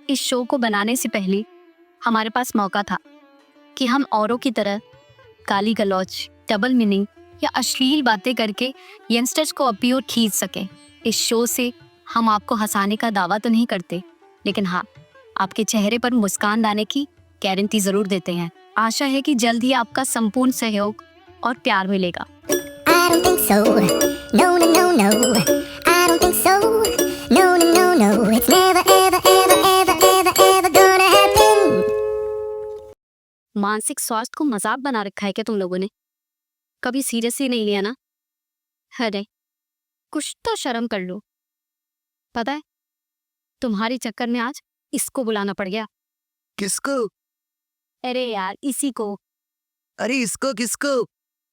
इस शो को बनाने से पहले हमारे पास मौका था कि हम औरों की तरह गाली गलौज, डबल मीनिंग या अश्लील बातें करके यंगस्टर्स को अपनी ओर खींच सकें। इस शो से हम आपको हंसाने का दावा तो नहीं करते, लेकिन हाँ, आपके चेहरे पर मुस्कान लाने की गारंटी जरूर देते हैं। आशा है कि जल्द ही आपका संपूर्ण सहयोग और प्यार मिलेगा। I don't think so. No, no, no, no. I don't think so. No, no, no, no. It's never, ever, ever, ever, ever, ever gonna happen. मानसिक स्वास्थ्य को मजाक बना रखा है क्या तुम लोगों ने? कभी सीरियसली नहीं लिया ना? अरे कुछ तो शर्म कर लो। पता है, तुम्हारे चक्कर में आज इसको बुलाना पड़ गया। किसको? अरे यार, इसी को। अरे इसको किसको?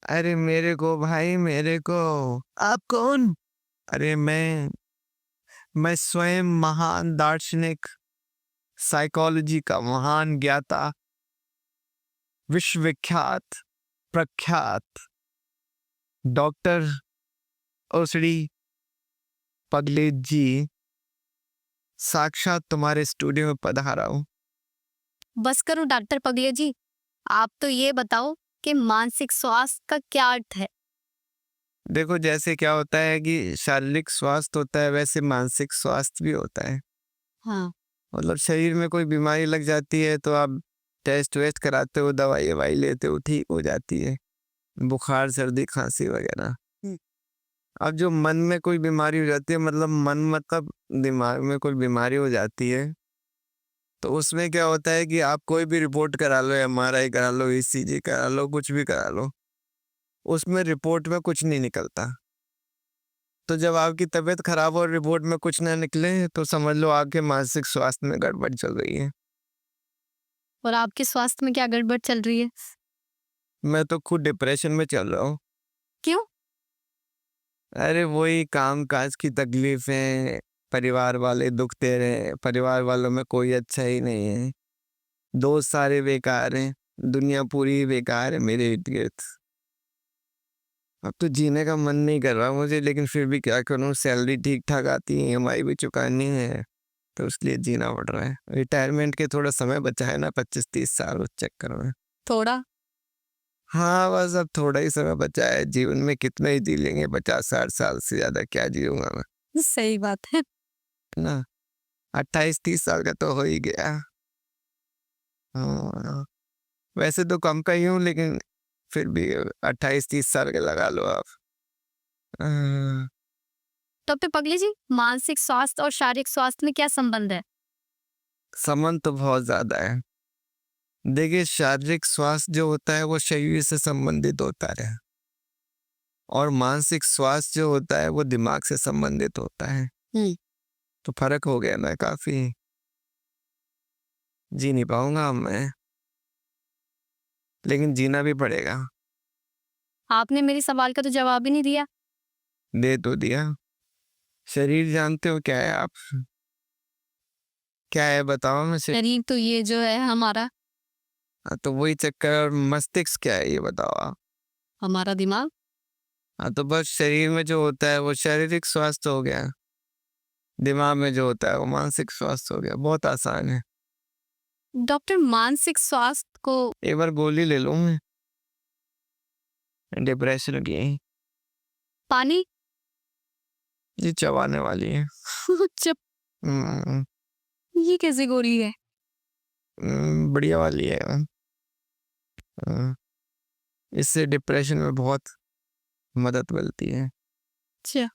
अरे मेरे को भाई, मेरे को। आप कौन? अरे मैं स्वयं महान दार्शनिक, साइकोलॉजी का महान ज्ञाता, विश्वविख्यात, प्रख्यात डॉक्टर ओसड़ी पगलेट जी साक्षात तुम्हारे स्टूडियो में पधारा हूँ। बस करो डॉक्टर पगले जी, आप तो ये बताओ कि मानसिक स्वास्थ्य का क्या अर्थ है? देखो, जैसे क्या होता है कि शारीरिक स्वास्थ्य होता है, वैसे मानसिक स्वास्थ्य भी होता है। हाँ, मतलब शरीर में कोई बीमारी लग जाती है तो आप टेस्ट वेस्ट कराते हो, दवाई ववाई लेते हो, ठीक हो जाती है, बुखार सर्दी खांसी वगैरह। अब जो मन में कोई बीमारी हो जाती है, मतलब मन मतलब दिमाग में कोई बीमारी हो जाती है, तो उसमें क्या होता है कि आप कोई भी रिपोर्ट करा लो, एमआरआई करा लो, ईसीजी करा लो, कुछ भी करा लो, उसमें रिपोर्ट में कुछ नहीं निकलता। तो जब आपकी तबीयत खराब और रिपोर्ट में कुछ ना निकले तो समझ लो आपके मानसिक स्वास्थ्य में गड़बड़ चल रही है। और आपके स्वास्थ्य में क्या गड़बड़ चल रही है? मैं तो खुद डिप्रेशन में चल रहा हूँ। क्यों? अरे वही काम काज की तकलीफें, परिवार वाले दुख दे रहे हैं, परिवार वालों में कोई अच्छा ही नहीं है, दोस्त सारे बेकार हैं, दुनिया पूरी बेकार है मेरे इर्द गिर्द। अब तो जीने का मन नहीं कर रहा मुझे, लेकिन फिर भी क्या करूं, सैलरी ठीक ठाक आती है, ईएमआई भी चुकानी है, तो इसलिए जीना पड़ रहा है। रिटायरमेंट के थोड़ा समय बचा है ना, 25-30 साल, उस चक्कर में। थोड़ा? हाँ, बस अब थोड़ा ही समय बचा है। जीवन में कितना ही जी लेंगे, 50-60 साल से ज्यादा क्या जीऊंगा मैं, सही बात है। ना। 28-30 साल का तो हो ही गया। हाँ, वैसे तो कम का ही हूँ, लेकिन फिर भी 28-30 साल के लगा लो आप। हाँ, डॉक्टर पगले जी, मानसिक स्वास्थ्य और शारीरिक स्वास्थ्य में क्या संबंध है? संबंध तो बहुत ज्यादा है। देखिए, शारीरिक स्वास्थ्य जो होता है वो शरीर से संबंधित होता है, और मानसिक स्वास्थ्य जो होता है वो दिमाग से संबंधित होता है। तो फर्क हो गया ना काफी। जी नहीं पाऊंगा अब मैं, लेकिन जीना भी पड़ेगा। आपने मेरे सवाल का तो जवाब ही नहीं दिया। दे तो दिया। शरीर जानते हो क्या है आप? क्या है बताओ मैं से। शरीर तो ये जो है हमारा, हाँ, तो वही चक्कर। और मस्तिष्क क्या है ये बताओ आप? हमारा दिमाग। हाँ, तो बस शरीर में जो होता है वो शारीरिक स्वास्थ्य हो गया, दिमाग में जो होता है वो मानसिक स्वास्थ्य हो गया। बहुत आसान है। डॉक्टर, मानसिक स्वास्थ्य को एक बार गोली ले लूँ मैं डिप्रेशन की, पानी ये चबाने वाली है। चुप, हम्म, ये कैसी गोली है? बढ़िया वाली है। हाँ, इससे डिप्रेशन में बहुत मदद मिलती है। अच्छा।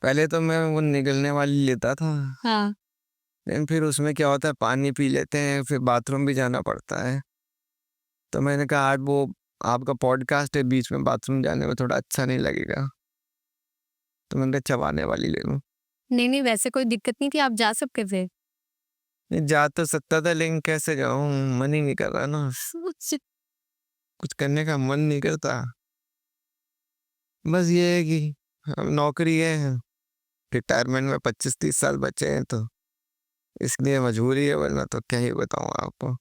पहले तो मैं वो निगलने वाली लेता था, हाँ, लेकिन फिर उसमें क्या होता है, पानी पी लेते हैं, फिर बाथरूम भी जाना पड़ता है। तो मैंने कहा आज वो आपका पॉडकास्ट है, बीच में बाथरूम जाने में थोड़ा अच्छा नहीं लगेगा, तो मैंने कहा चबाने वाली ले लूँ। नहीं नहीं, वैसे कोई दिक्कत नहीं थी, आप जा सकते थे। नहीं, जा तो सकता था, लेकिन कैसे जाऊँ, मन ही नहीं कर रहा ना, कुछ कुछ करने का मन नहीं करता। बस ये है कि हम नौकरी है, रिटायरमेंट में 25-30 साल बचे हैं, तो इसलिए मजबूरी है, वरना तो क्या ही बताऊँ आपको।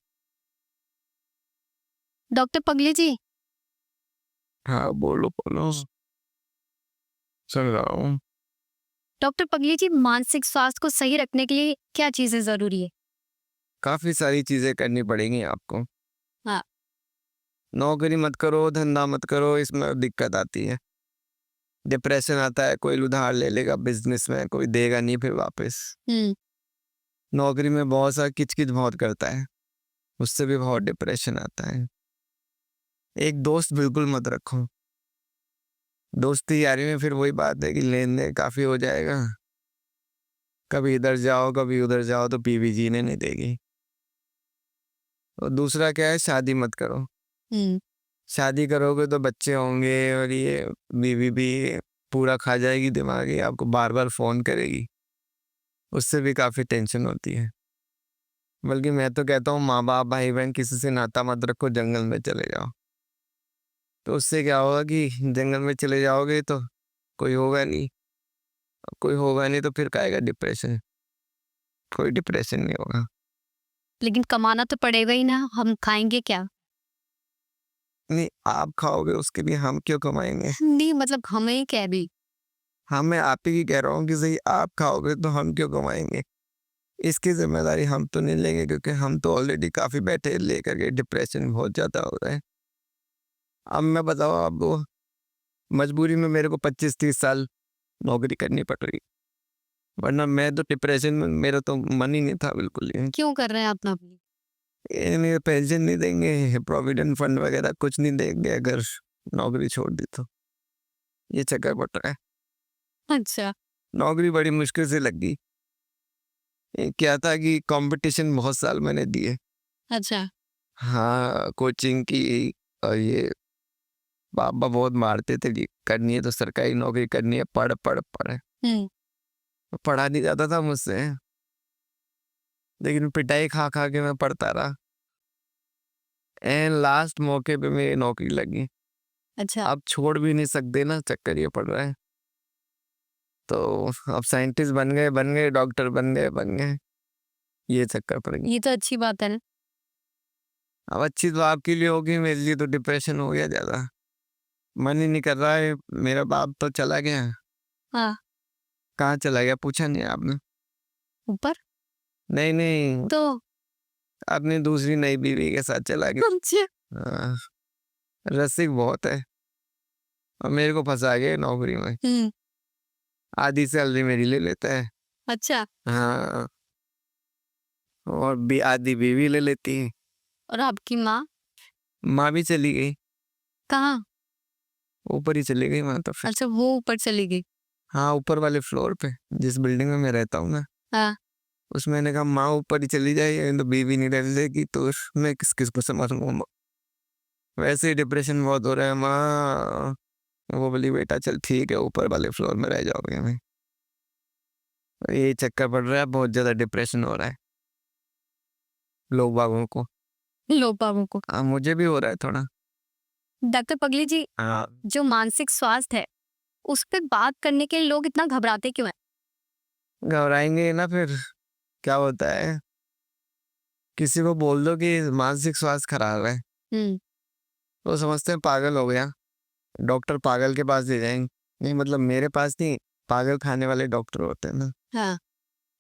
डॉक्टर पगले जी, हाँ, बोलो बोलो, सुन रहा हूँ। डॉक्टर पगली जी, मानसिक स्वास्थ्य को सही रखने के लिए क्या चीजें जरूरी है? काफी सारी चीजें करनी पड़ेंगी आपको। हाँ। नौकरी मत करो, धंधा मत करो, इसमें दिक्कत आती है। डिप्रेशन आता है, कोई उधार ले लेगा बिजनेस में, कोई देगा नहीं फिर वापस। नौकरी में बहुत सा किचकिच बहुत करता है, उससे भी बहुत डिप्रेशन आता है। एक दोस्त बिल्कुल मत रखो। दोस्ती यारी में फिर वही बात है कि लेन देन काफी हो जाएगा, कभी इधर जाओ कभी उधर जाओ तो बीवी जीने नहीं देगी। और दूसरा क्या है, शादी मत करो। शादी करोगे तो बच्चे होंगे और ये बीवी भी पूरा खा जाएगी दिमाग, ही आपको बार बार फोन करेगी, उससे भी काफी टेंशन होती है। बल्कि मैं तो कहता हूँ माँ बाप भाई बहन किसी से नाता मत रखो, जंगल में चले जाओ। तो उससे क्या होगा कि जंगल में चले जाओगे तो कोई होगा नहीं, कोई होगा नहीं तो फिर काएगा डिप्रेशन, कोई डिप्रेशन नहीं होगा। लेकिन कमाना तो पड़ेगा ही ना, हम खाएंगे क्या? नहीं, आप खाओगे उसके लिए हम क्यों कमाएंगे? नहीं मतलब हमें क्या भी। हाँ, मैं आप ही की कह रहा हूँ कि सही आप खाओगे तो हम क्यों कमाएंगे? इसकी जिम्मेदारी हम तो नहीं लेंगे, क्योंकि हम तो ऑलरेडी काफी बैठे लेकर के, डिप्रेशन बहुत ज्यादा हो रहा है। अब मैं बताओ, अब मजबूरी में मेरे को 25-30 साल नौकरी करनी पड़ रही, वरना मैं तो डिप्रेशन में, मेरा तो मन ही नहीं था बिल्कुल ही। क्यों कर रहे हैं आप नौकरी? ये पेंशन नहीं देंगे, प्रोविडेंट फंड वगैरह कुछ नहीं देंगे अगर नौकरी छोड़ दी तो, ये चक्कर पड़ रहा है। अच्छा। नौकरी बड़ी मुश्किल से लग गई। ये क्या था कि कंपटीशन बहुत साल मैंने दिए। अच्छा। हाँ, कोचिंग की, और ये पापा बहुत मारते थे कि करनी है तो सरकारी नौकरी करनी है, पढ़ पढ़ पढ़। पढ़ा नहीं जाता था मुझसे, लेकिन पिटाई खा खा के मैं पढ़ता रहा। एंड लास्ट मौके पे मेरी नौकरी लगी। अच्छा। अब छोड़ भी नहीं सकते ना, चक्कर ये पड़ रहा है। तो अब साइंटिस्ट बन गए, डॉक्टर बन गए, ये चक्कर पड़ गई। ये तो अच्छी बात है ना। अब अच्छी तो आपके लिए होगी, मेरे लिए तो डिप्रेशन हो गया ज्यादा। मन ही नहीं कर रहा है। मेरा बाप तो चला गया। हाँ। कहाँ चला गया पूछा नहीं आपने? ऊपर। नहीं नहीं, तो अपनी दूसरी नई बीवी के साथ चला गया। अच्छा। हाँ, रसिक बहुत है और मेरे को फंसा गया नौकरी में। आधी सैलरी मेरी ले लेता है। अच्छा। हाँ, और भी आधी बीवी ले लेती है। और आपकी माँ माँ भी चली गई, कहाँ? ऊपर ही चली गई माँ तो फिर। अच्छा, वो ऊपर चली गई। हाँ, ऊपर वाले फ्लोर पे, जिस बिल्डिंग में मैं रहता हूँ ना, हाँ। उसमें मैंने कहा माँ ऊपर ही चली जाए, तो बीवी नहीं रह जाएगी तो मैं किस किस को संभालूंगा। वैसे ही डिप्रेशन बहुत हो रहा है माँ। वो बोली बेटा चल ठीक है, ऊपर वाले फ्लोर में रह जाओगे हमें। ये चक्कर पड़ रहा है, बहुत ज्यादा डिप्रेशन हो रहा है लोग बागों को। लो बाबू को। हाँ, मुझे भी हो रहा है थोड़ा। डॉक्टर पगली जी, हाँ, जो मानसिक स्वास्थ्य है उस पे बात करने के लिए लोग इतना घबराते क्यों हैं? घबराएंगे ना फिर। क्या होता है, किसी को बोल दो कि मानसिक स्वास्थ्य खराब है, तो समझते हैं पागल हो गया, डॉक्टर पागल के पास ले जाएंगे। नहीं मतलब मेरे पास नहीं, पागल खाने वाले डॉक्टर होते हैं ना, हाँ।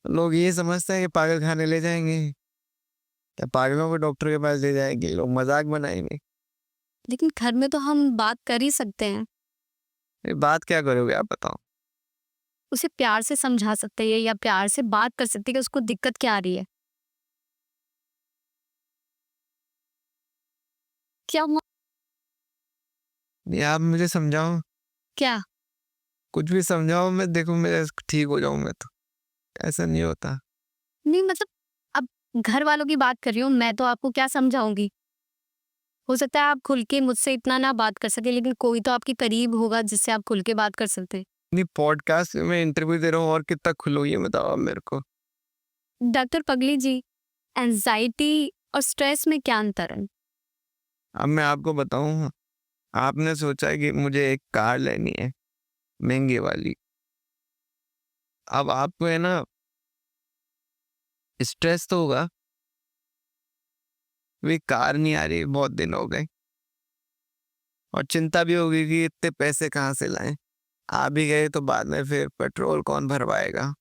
लोग ये समझते हैं कि पागल खाने ले जाएंगे या पागलों को डॉक्टर के पास ले जाएंगे, लोग मजाक बनाएंगे। लेकिन घर में तो हम बात कर ही सकते हैं, ये बात क्या करोगे आप बताओ? उसे प्यार से समझा सकते हैं या प्यार से बात कर सकते हैं कि उसको दिक्कत क्या आ रही है। क्या हुआ? नहीं, आप मुझे समझाओ, क्या? कुछ भी समझाओ, मैं देखो मैं ठीक हो जाऊं। मैं तो ऐसा नहीं होता। नहीं मतलब अब घर वालों की बात कर रही हूँ, मैं तो आपको क्या समझाऊंगी। हो सकता है आप खुल के मुझसे इतना ना बात कर सके, लेकिन कोई तो आपके करीब होगा जिससे आप खुल के बात कर सकते हैं। नहीं, पॉडकास्ट में इंटरव्यू दे रहा हूँ और कितना खुलो, ये बताओ आप मेरे को। डॉक्टर पगली जी, एंजाइटी और स्ट्रेस में क्या अंतर है? अब मैं आपको बताऊं, आपने सोचा है कि मुझे एक कार लेनी है महंगी वाली। अब आपको है ना स्ट्रेस तो होगा, वे कार नहीं आ रही बहुत दिन हो गए, और चिंता भी होगी कि इतने पैसे कहाँ से लाएं। आ भी गए तो बाद में फिर पेट्रोल कौन भरवाएगा?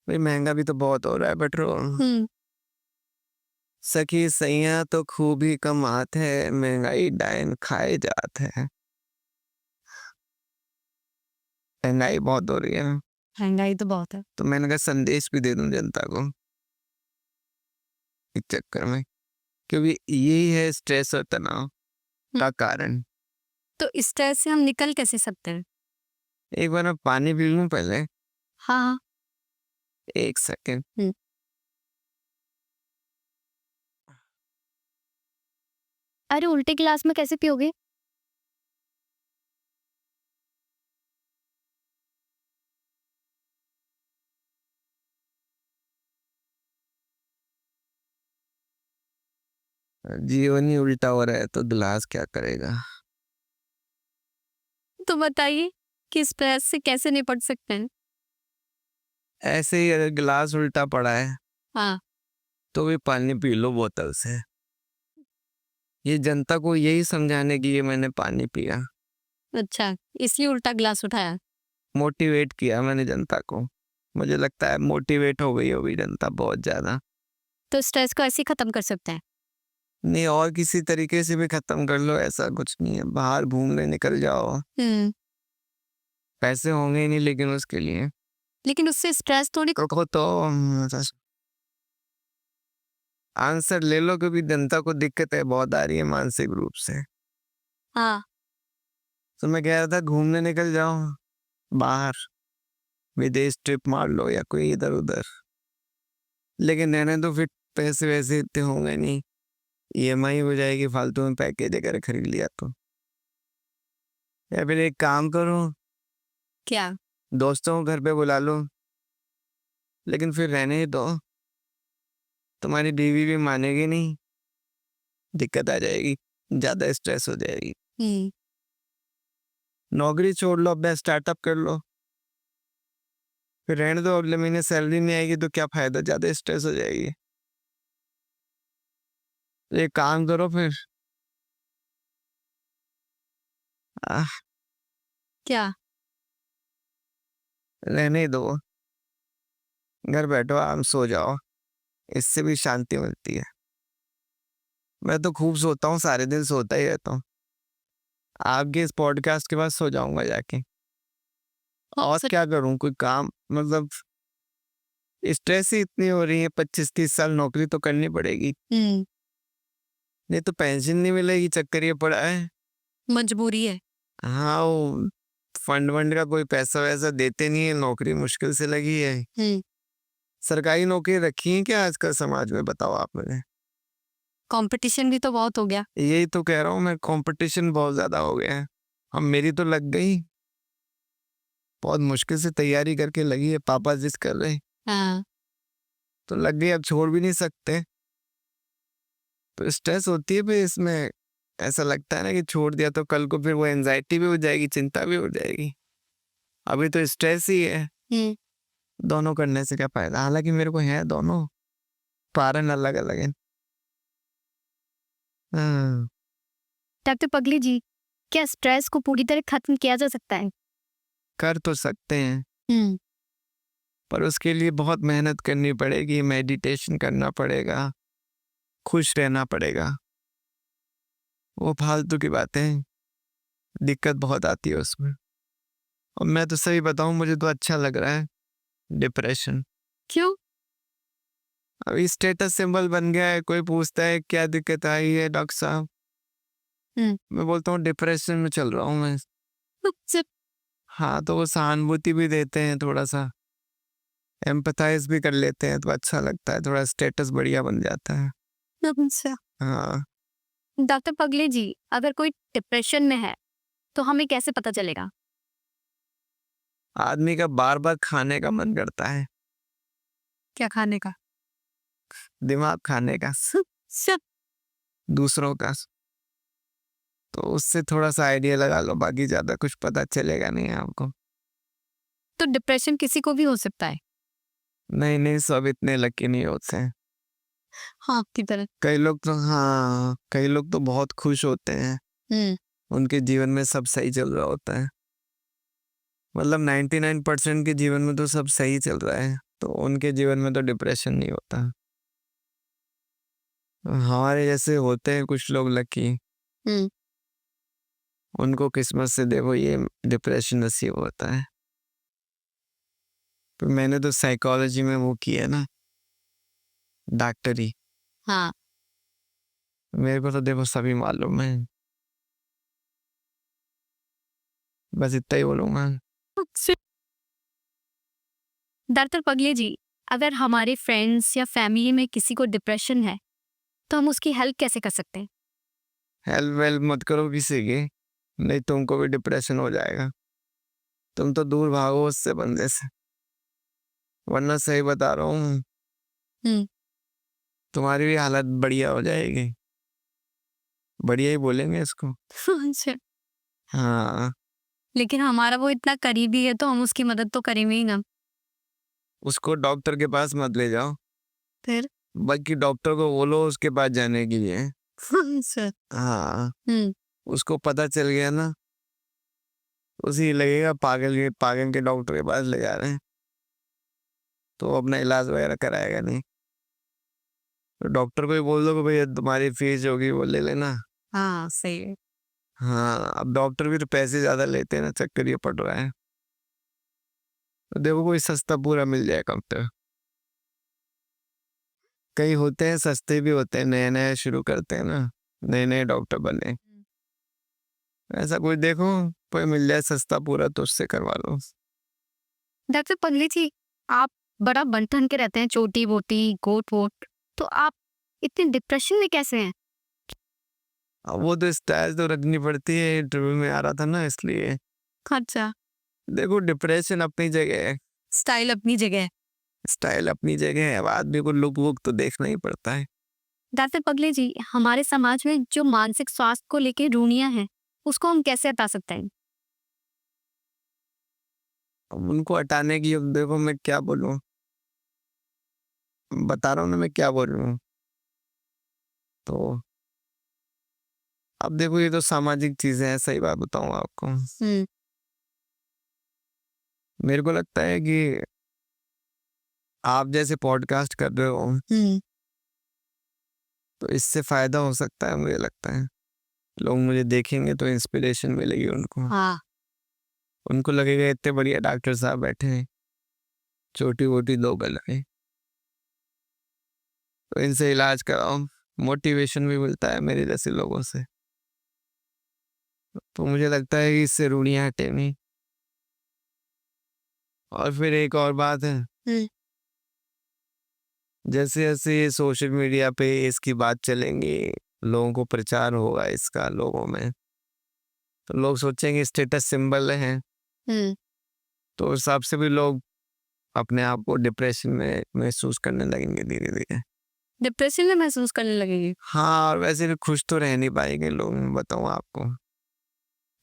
भाई महंगा भी तो बहुत हो रहा है पेट्रोल। सखी सैया तो खूब ही कमात है, महंगाई डायन खाए जात है। महंगाई बहुत हो रही है ना, महंगाई तो बहुत है। तो मैंने कहा संदेश भी दे दूं जनता को इस चक्कर में, क्योंकि यही है स्ट्रेस और तनाव का कारण। तो इस स्ट्रेस से हम निकल कैसे सकते हैं? एक बार मैं पानी पी लूं पहले, हाँ। 1 सेकेंड। अरे उल्टे गिलास में कैसे पियोगे? जीवन ही उल्टा हो रहा है तो गिलास क्या करेगा? तो बताइए कि स्ट्रेस से कैसे निपट सकते हैं? ऐसे ही अगर गिलास उल्टा पड़ा है हाँ। तो भी पानी पी लो बोतल से। ये जनता को यही समझाने की ये मैंने पानी पिया, अच्छा, इसलिए उल्टा गिलास उठाया। मोटिवेट किया मैंने जनता को। मुझे लगता है मोटिवेट हो गई होगी जनता बहुत ज्यादा। तो स्ट्रेस को ऐसे ही खत्म कर सकते हैं। नहीं, और किसी तरीके से भी खत्म कर लो, ऐसा कुछ नहीं है। बाहर घूमने निकल जाओ, पैसे होंगे ही नहीं लेकिन उसके लिए लेकिन उससे स्ट्रेस थोड़ी तो आंसर ले लो, क्योंकि जनता को दिक्कतें बहुत आ रही है मानसिक रूप से। हाँ। तो मैं कह रहा था घूमने निकल जाओ बाहर, विदेश ट्रिप मार लो या कोई इधर उधर। लेकिन रहने तो फिर पैसे वैसे इतने होंगे नहीं, ईएमआई हो जाएगी फालतू में पैकेज अगर खरीद लिया तो। या फिर एक काम करो, क्या? दोस्तों को घर पे बुला लो, लेकिन फिर रहने ही दो। तुम्हारी बीवी भी मानेगी नहीं, दिक्कत आ जाएगी, ज्यादा स्ट्रेस हो जाएगी। नौकरी छोड़ लो, अपना स्टार्टअप कर लो, फिर रहने दो। अगले महीने सैलरी नहीं आएगी तो क्या फायदा, ज्यादा स्ट्रेस हो जाएगी। एक काम करो फिर, आह, क्या? रहने ही दो, घर बैठो आराम सो जाओ, इससे भी शांति मिलती है। मैं तो खूब सोता हूँ, सारे दिन सोता ही रहता हूँ। आपके इस पॉडकास्ट के बाद सो जाऊंगा जाके। और क्या करूं, कोई काम, मतलब स्ट्रेस ही इतनी हो रही है, 25-30 साल नौकरी तो करनी पड़ेगी, नहीं तो पेंशन नहीं मिलेगी। चक्कर ये पड़ा है, मजबूरी है। हाँ वो फंड वंड का कोई पैसा वैसा देते नहीं है, नौकरी मुश्किल से लगी है। सरकारी नौकरी रखी है क्या आजकल समाज में, बताओ आप मुझे। कंपटीशन भी तो बहुत हो गया। यही तो कह रहा हूँ मैं, कंपटीशन बहुत ज्यादा हो गया है। हम मेरी तो लग गई, बहुत मुश्किल से तैयारी करके लगी है, पापा जिस कर रहे हाँ। तो लग गई, अब छोड़ भी नहीं सकते। तो स्ट्रेस होती है फिर इसमें, ऐसा लगता है ना कि छोड़ दिया तो कल को फिर वो एंजाइटी भी हो जाएगी, चिंता भी हो जाएगी। अभी तो स्ट्रेस ही है, दोनों करने से क्या फायदा। हालांकि मेरे को है दोनों, कारण अलग अलग है। हाँ, डॉक्टर पगली जी, क्या स्ट्रेस को पूरी तरह खत्म किया जा सकता है? कर तो सकते हैं, पर उसके लिए बहुत मेहनत करनी पड़ेगी, मेडिटेशन करना पड़ेगा, खुश रहना पड़ेगा। वो फालतू की बातें, दिक्कत बहुत आती है उसमें। और मैं तो सही बताऊं, मुझे तो अच्छा लग रहा है डिप्रेशन। क्यों? अभी स्टेटस सिंबल बन गया है, कोई पूछता है क्या दिक्कत आई है डॉक्टर साहब, मैं बोलता हूँ डिप्रेशन में चल रहा हूँ मैं। हाँ, तो वो सहानुभूति भी देते हैं, थोड़ा सा एम्पथाइज भी कर लेते हैं, तो अच्छा लगता है, थोड़ा स्टेटस बढ़िया बन जाता है। अच्छा। हाँ, डॉक्टर पगले जी, अगर कोई डिप्रेशन में है तो हमें कैसे पता चलेगा? आदमी का बार बार खाने का मन करता है, क्या खाने का? दिमाग खाने का, दूसरों का। तो उससे थोड़ा सा आइडिया लगा लो, बाकी ज्यादा कुछ पता चलेगा नहीं आपको। तो डिप्रेशन किसी को भी हो सकता है? नहीं नहीं, सब इतने लकी नहीं होते हैं। हाँ, आपकी तरह। कई लोग तो, हाँ कई लोग तो बहुत खुश होते हैं, उनके जीवन में सब सही चल रहा होता है। मतलब 99% के जीवन में तो सब सही चल रहा है, तो उनके जीवन में तो डिप्रेशन नहीं होता। हमारे जैसे होते हैं कुछ लोग लकी, हम्म उनको किस्मत से देखो ये डिप्रेशन नसीब होता है। तो मैंने तो साइकोलॉजी में वो किया ना, डॉक्टरी। हाँ मेरे को तो देखो सभी मालूम है, बस इतना ही बोलूंगा। डॉक्टर पगले जी, अगर हमारे फ्रेंड्स या फैमिली में किसी को डिप्रेशन है तो हम उसकी हेल्प कैसे कर सकते हैं? हेल्प वेल्प मत करो किसी की, नहीं तुमको भी डिप्रेशन हो जाएगा। तुम तो दूर भागो उससे बंदे से, वरना सही बता रहा हूँ हम्म तुम्हारी भी हालत बढ़िया हो जाएगी। बढ़िया ही बोलेंगे इसको। अच्छा, हाँ, लेकिन हमारा वो इतना करीबी है तो हम उसकी मदद तो करेंगे ही ना। उसको डॉक्टर के पास मत ले जाओ, फिर बल्कि डॉक्टर को बोलो उसके पास जाने के लिए। अच्छा। हाँ, हम्म उसको पता चल गया ना, उसी लगेगा पागल के डॉक्टर के पास ले जा रहे हैं, तो वो अपना इलाज वगैरह कराएगा नहीं। तो डॉक्टर को ही बोल दो कि भैया तुम्हारी फीस जो होगी वो ले लेना। हाँ सही है। हाँ, अब डॉक्टर भी तो पैसे ज्यादा लेते हैं ना, चक्कर ये पड़ रहा है। तो देखो कोई सस्ता पूरा मिल जाए कब तक। कई होते हैं सस्ते भी होते हैं, नए नए शुरू करते हैं ना, नए नए डॉक्टर बने। ऐसा कोई देखो, कोई मिल जाए सस्ता पूरा तो उससे करवा लो। डॉक्टर पगले जी, आप बड़ा बन के रहते हैं, छोटी बोटी गोट वोट, तो आप इतने डिप्रेशन में कैसे हैं? अब वो तो स्टाइल तो रखनी पड़ती है, इंटरव्यू में आ रहा था ना इसलिए। अच्छा, देखो डिप्रेशन अपनी जगह है, स्टाइल अपनी जगह है। स्टाइल अपनी जगह है, अब आदमी को लुक वुक तो देखना ही पड़ता है। डॉक्टर पगले जी, हमारे समाज में जो मानसिक स्वास्थ्य को लेकर रूढ़ियां हैं उसको हम कैसे हटा सकते हैं? अब उनको हटाने की, अब देखो मैं क्या बोलूं, बता रहा हूँ ना मैं क्या बोल रहा हूँ। तो अब देखो ये तो सामाजिक चीजें हैं, सही बात बताऊं आपको। मेरे को लगता है कि आप जैसे पॉडकास्ट कर रहे हो तो इससे फायदा हो सकता है, मुझे लगता है लोग मुझे देखेंगे तो इंस्पिरेशन मिलेगी उनको। हाँ उनको लगेगा इतने बढ़िया डॉक्टर साहब बैठे हैं, छोटी मोटी दो गलती, तो इनसे इलाज कराओ, मोटिवेशन भी मिलता है मेरे जैसे लोगों से। तो मुझे लगता है कि इससे रूढ़ियां हटेंगी। और फिर एक और बात है, जैसे जैसे ये सोशल मीडिया पे इसकी बात चलेंगी, लोगों को प्रचार होगा इसका लोगों में, तो लोग सोचेंगे स्टेटस सिंबल है, तो उस हिसाब से भी लोग अपने आप को डिप्रेशन में महसूस करने लगेंगे धीरे धीरे। डिप्रेशन में महसूस करने लगेगी। हाँ, और वैसे भी खुश तो रह नहीं पाएंगे लोग, मैं बताऊँ आपको,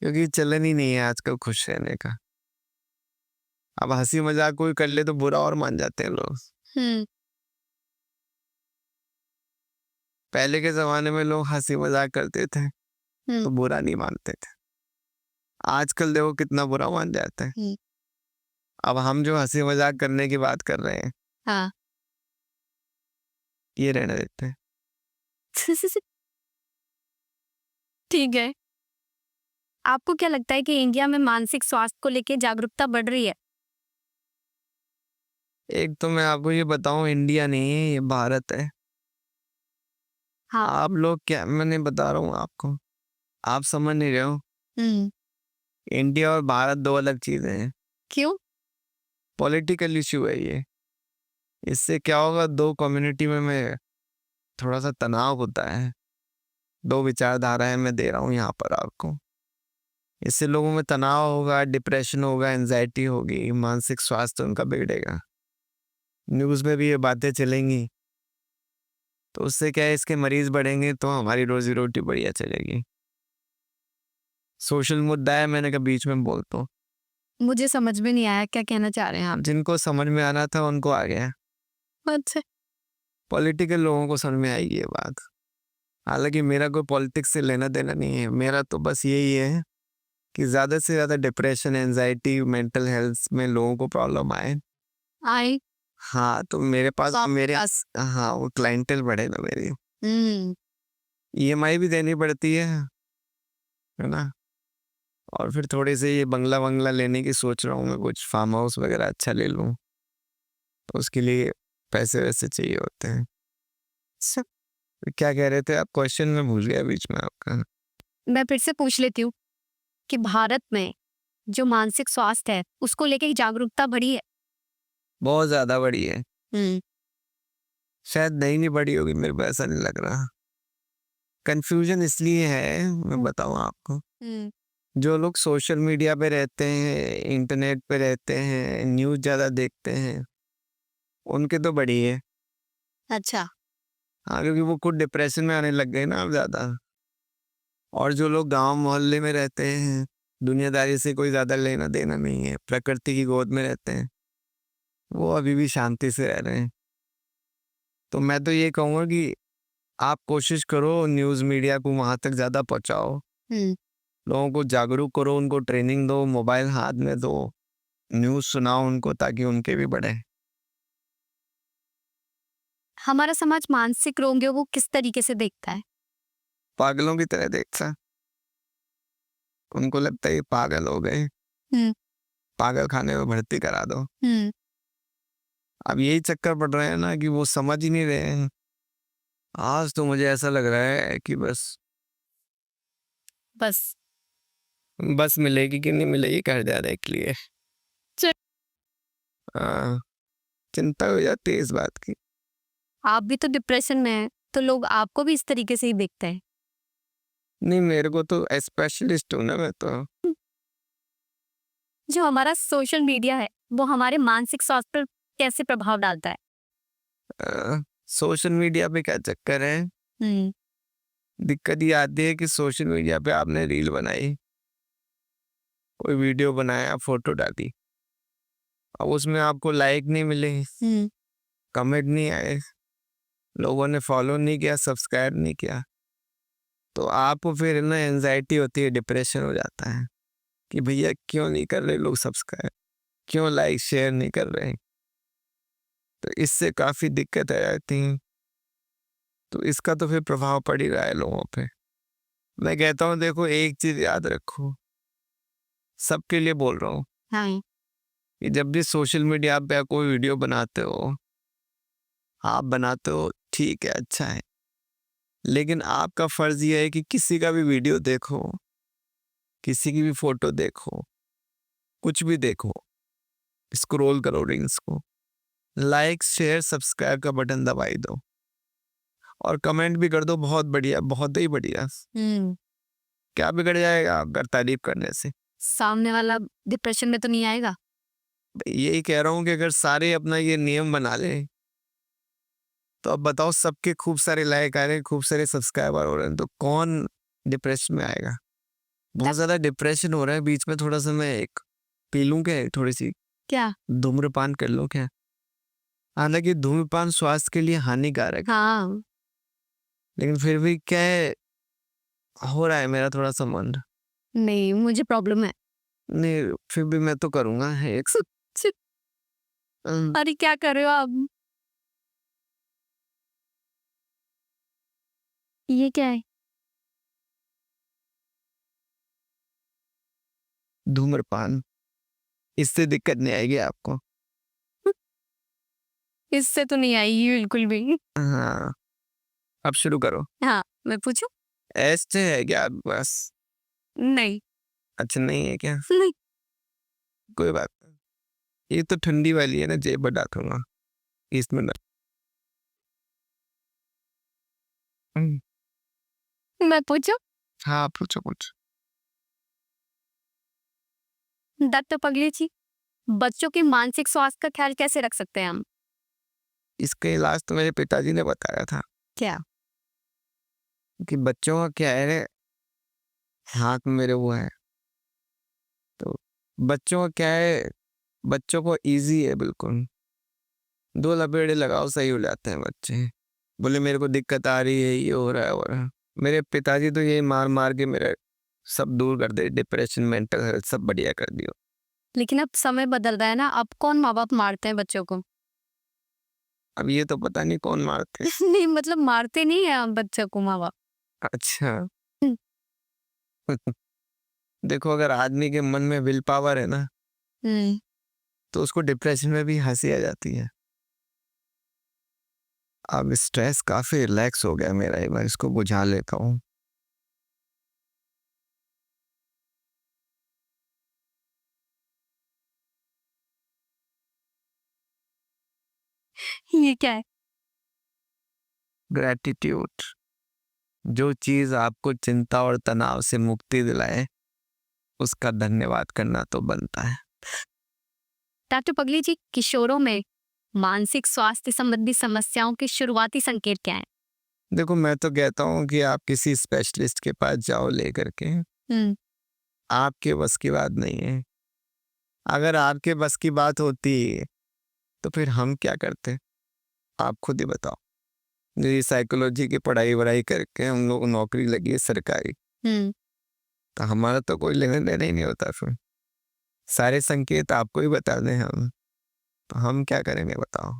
क्योंकि चलन ही नहीं है आजकल खुश रहने का। अब हंसी मजाक कोई कर ले तो बुरा और मान जाते हैं लोग। पहले के जमाने में लोग हंसी मजाक करते थे तो बुरा नहीं मानते थे, आजकल देखो कितना बुरा मान जाते हैं। अब हम जो हंसी मजाक करने की बात कर रहे हैं, हाँ ये रहने देते हैं। ठीक है। आपको क्या लगता है कि इंडिया में मानसिक स्वास्थ्य को लेकर जागरूकता बढ़ रही है? एक तो मैं आपको ये बताऊं, इंडिया नहीं है ये भारत है। हाँ। आप लोग क्या, मैंने बता रहा हूँ आपको, आप समझ नहीं रहे हो। इंडिया और भारत दो अलग चीजें हैं। क्यों? पॉलिटिकल इशू है ये। इससे क्या होगा, दो कम्युनिटी में थोड़ा सा तनाव होता है, दो विचारधाराएं मैं दे रहा हूँ यहाँ पर आपको। इससे लोगों में तनाव होगा, डिप्रेशन होगा, एंजाइटी होगी, मानसिक स्वास्थ्य उनका बिगड़ेगा। न्यूज़ में भी ये बातें चलेंगी, तो उससे क्या है, इसके मरीज बढ़ेंगे तो हमारी रोजी रोटी बढ़िया चलेगी। सोशल मुद्दा है, मैंने कहा बीच में बोलता हूँ। मुझे समझ में नहीं आया क्या कहना चाह रहे हैं आप। जिनको समझ में आना था उनको आ गया, अच्छा। पॉलिटिकल लोगों को समझ में आएगी ये बात। हालांकि मेरा कोई पॉलिटिक्स से लेना देना नहीं है, मेरा तो बस यही है कि ज़्यादा से ज़्यादा डिप्रेशन, एंजाइटी, मेंटल हेल्थ में लोगों को प्रॉब्लम आए। आई हाँ, तो मेरे पास तो मेरे पास हाँ, वो क्लाइंटेल बढ़े ना मेरी। हम्म ईएमआई भी देनी पड़ती है ना? और फिर थोड़े से ये बंगला-वंगला लेने की सोच रहा हूँ मैं, कुछ फार्म हाउस वगैरह अच्छा ले लूँ। तो उसके लिए पैसे-वैसे चाहिए होते हैं। सब क्या कह रहे थे आप? क्वेश्चन मैं भूल गया बीच में आपका। मैं फिर से पूछ लेती हूँ कि भारत में जो मानसिक स्वास्थ्य है उसको लेके जागरूकता बढ़ी है। बहुत ज़्यादा बड़ी है। हम्म शायद नहीं बड़ी होगी, मेरे को ऐसा नहीं लग रहा। कन्फ्यूजन इसलिए है, मैं बताऊँ आपको, हम्म जो लोग सोशल मीडिया पे रहते हैं, इंटरनेट पे रहते हैं, न्यूज़ ज़्यादा देखते हैं, उनके तो बड़ी है। अच्छा हाँ, क्योंकि वो खुद डिप्रेशन में आने लग गए ना अब ज़्यादा। और जो लोग गाँव मोहल्ले में रहते हैं, दुनियादारी से कोई ज़्यादा लेना-देना नहीं है, प्रकृति की गोद में रहते हैं, वो अभी भी शांति से रह रहे हैं। तो मैं तो ये कहूँगा कि आप कोशिश करो न्यूज़ मीडिया को वहाँ तक ज़्यादा पहुँचाओ, हम्म लोगों को जागरूक करो, उनको ट्रेनिंग दो, मोबाइल हाथ में दो, न्यूज़ सुनाओ उनको ताकि उनके भी बढ़े। हमारा समाज मानसिक रोगियों को किस तरीके से देखता है? पागलों की तरह देखता है। उनको लगता है ये पागल हो गए, हम्म पागल खाने में भर्ती करा दो। हम्म अब यही चक्कर पड़ रहे हैं ना कि वो समझ ही नहीं रहे हैं। आज तो मुझे ऐसा लग रहा है कि बस बस मिलेगी कि नहीं मिलेगी घर जाने के लिए। चल। हाँ, चिंता हो जाती है इस बात की। आप भी तो डिप्रेशन में हैं, तो लोग आपको भी इस तरीके से ही देखते हैं। नहीं, मेरे को तो स्पेशलिस्ट हूँ ना मैं तो। जो हमारा सोशल मीडिया है वो हमारे मानसिक स्वास्थ्य पर कैसे प्रभाव डालता है? सोशल मीडिया पे क्या चक्कर है, हम्म दिक्कत ये आती है कि सोशल मीडिया पे आपने रील बनाई, कोई वीडियो बनाया, फोटो डाली, अब उसमें आपको लाइक नहीं मिले, हम्म कमेंट नहीं आए, लोगों ने फॉलो नहीं किया, सब्सक्राइब नहीं किया, तो आपको फिर ना एंजाइटी होती है, डिप्रेशन हो जाता है कि भैया क्यों नहीं कर रहे लोग सब्सक्राइब, क्यों लाइक शेयर नहीं कर रहे हैं। तो इससे काफ़ी दिक्कत आ जाती है। तो इसका तो फिर प्रभाव पड़ ही रहा है लोगों पे। मैं कहता हूँ देखो, एक चीज़ याद रखो, सबके लिए बोल रहा हूँ हाँ कि जब भी सोशल मीडिया पे आप कोई वीडियो बनाते हो, आप बनाते हो ठीक है, अच्छा है, लेकिन आपका फ़र्ज़ ये है कि किसी का भी वीडियो देखो, किसी की भी फ़ोटो देखो, कुछ भी देखो, स्क्रॉल करो रील्स को, लाइक, शेयर, सब्सक्राइब का बटन दबाई दो और कमेंट भी कर दो, बहुत बढ़िया, बहुत ही बढ़िया। क्या बिगड़ जाएगा अगर तारीफ़ करने से? सामने वाला डिप्रेशन में तो नहीं आएगा। यही कह रहा हूँ कि अगर सारे अपना ये नियम बना लें, तो अब बताओ सबके खूब सारे लाइक आ रहे हैं, खूब सारे सब्सक्राइबर हो रहे हैं, तो कौन डिप्रेशन में आएगा? बहुत ज़्यादा डिप्रेशन हो रहा है, बीच में थोड़ा-सा मैं एक पी लूँ क्या थोड़ी-सी क्या? धूम्रपान कर लूँ क्या? हालाँकि धूम्रपान स्वास्थ्य के लिए हानिकारक है, हाँ लेकिन फिर भी क्या है, हो रहा है मेरा थोड़ा-सा मन। नहीं, मुझे प्रॉब्लम है। नहीं, फिर भी मैं तो करूँगा एक छिप, अरे क्या कर रहे हो आप? ये क्या है? धूम्रपान, इससे दिक्कत नहीं आएगी आपको। इससे तो नहीं आएगी बिल्कुल भी। हाँ, अब शुरू करो। हाँ, मैं पूछूं? ऐसे है क्या आपके पास? नहीं अच्छा नहीं है क्या? नहीं कोई बात नहीं। ये तो ठंडी वाली है ना, जेब में डालूँगा, इसमें ना। हुँ, मैं पूछूं? हाँ, पूछो कुछ। डॉक्टर पगले जी, बच्चों के मानसिक स्वास्थ्य का ख्याल कैसे रख सकते हैं हम? इसका इलाज तो मेरे पिताजी ने बताया था क्या? कि बच्चों का क्या है, हाथ में मेरे वो है, तो बच्चों का क्या है, बच्चों को ईज़ी है बिल्कुल। 2 लपेड़े लगाओ सही हो जाते हैं बच्चे। बोले मेरे को दिक्कत आ रही है, ये हो रहा है, वो हो रहा है। मेरे पिताजी तो ये मार-मार के मेरा सब दूर कर दे, डिप्रेशन, मेंटल हेल्थ सब बढ़िया कर दियो। लेकिन अब समय बदल रहा है ना, अब कौन माँ बाप मारते हैं बच्चों को? अब ये तो पता नहीं कौन मारते। नहीं मतलब मारते नहीं है अब बच्चों को माँ बाप। अच्छा। हम्म। देखो अगर आदमी के मन में विल पावर है ना, तो उसको डिप्रेशन में भी हंसी आ जाती है। अब स्ट्रेस काफी रिलैक्स हो गया मेरा, एक बार इसको बुझा लेता हूँ। ये क्या है? ग्रैटिट्यूड। जो चीज आपको चिंता और तनाव से मुक्ति दिलाए, उसका धन्यवाद करना तो बनता है। डॉक्टर पगली जी, किशोरों में मानसिक स्वास्थ्य संबंधी समस्याओं के शुरुआती संकेत क्या हैं? देखो मैं तो कहता हूँ कि आप किसी स्पेशलिस्ट के पास जाओ लेकर के। आपके बस की बात नहीं है। अगर आपके बस की बात होती तो फिर हम क्या करते, आप खुद ही बताओ। ये साइकोलॉजी की पढ़ाई वढ़ाई करके हम लोग नौकरी लगी है सरकारी, तो हमारा तो कोई लेना देना ही नहीं होता। फिर सारे संकेत आपको ही बता दें हम, तो हम क्या करेंगे बताओ।